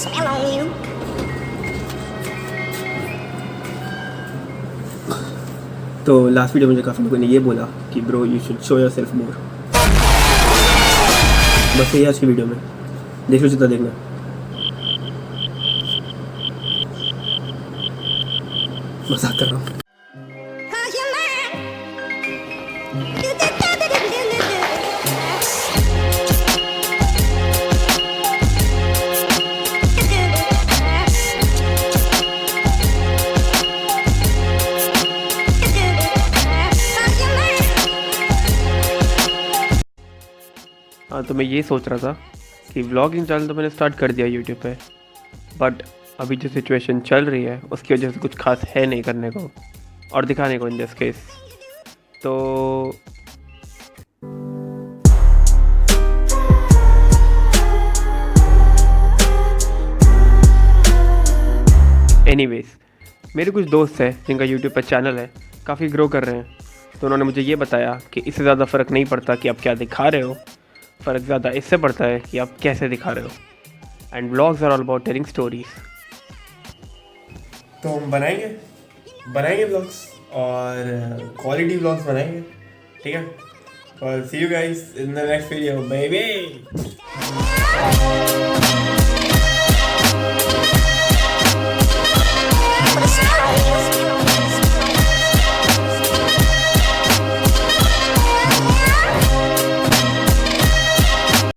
smell on you. तो last video में मुझे काफ़ी लोगों ने ये बोला कि bro you should show your self मोर। बस यही आज की वीडियो में, देख लो जितना देखना। मजाक कर रहा हूँ। हाँ, तो मैं ये सोच रहा था कि व्लॉगिंग चैनल तो मैंने स्टार्ट कर दिया यूट्यूब पे, बट अभी जो सिचुएशन चल रही है उसकी वजह से कुछ खास है नहीं करने को और दिखाने को इन दिस केस। तो एनीवेज, मेरे कुछ दोस्त हैं जिनका यूट्यूब पर चैनल है, काफ़ी ग्रो कर रहे हैं। तो उन्होंने मुझे ये बताया कि इससे ज़्यादा फ़र्क नहीं पड़ता कि आप क्या दिखा रहे हो, फ़र्क ज़्यादा इससे पड़ता है कि आप कैसे दिखा रहे हो। And vlogs are all about telling stories. तो हम बनाएंगे व्लॉग्स और क्वालिटी व्लॉग्स बनाएंगे, ठीक है। और see you guys in the next video baby.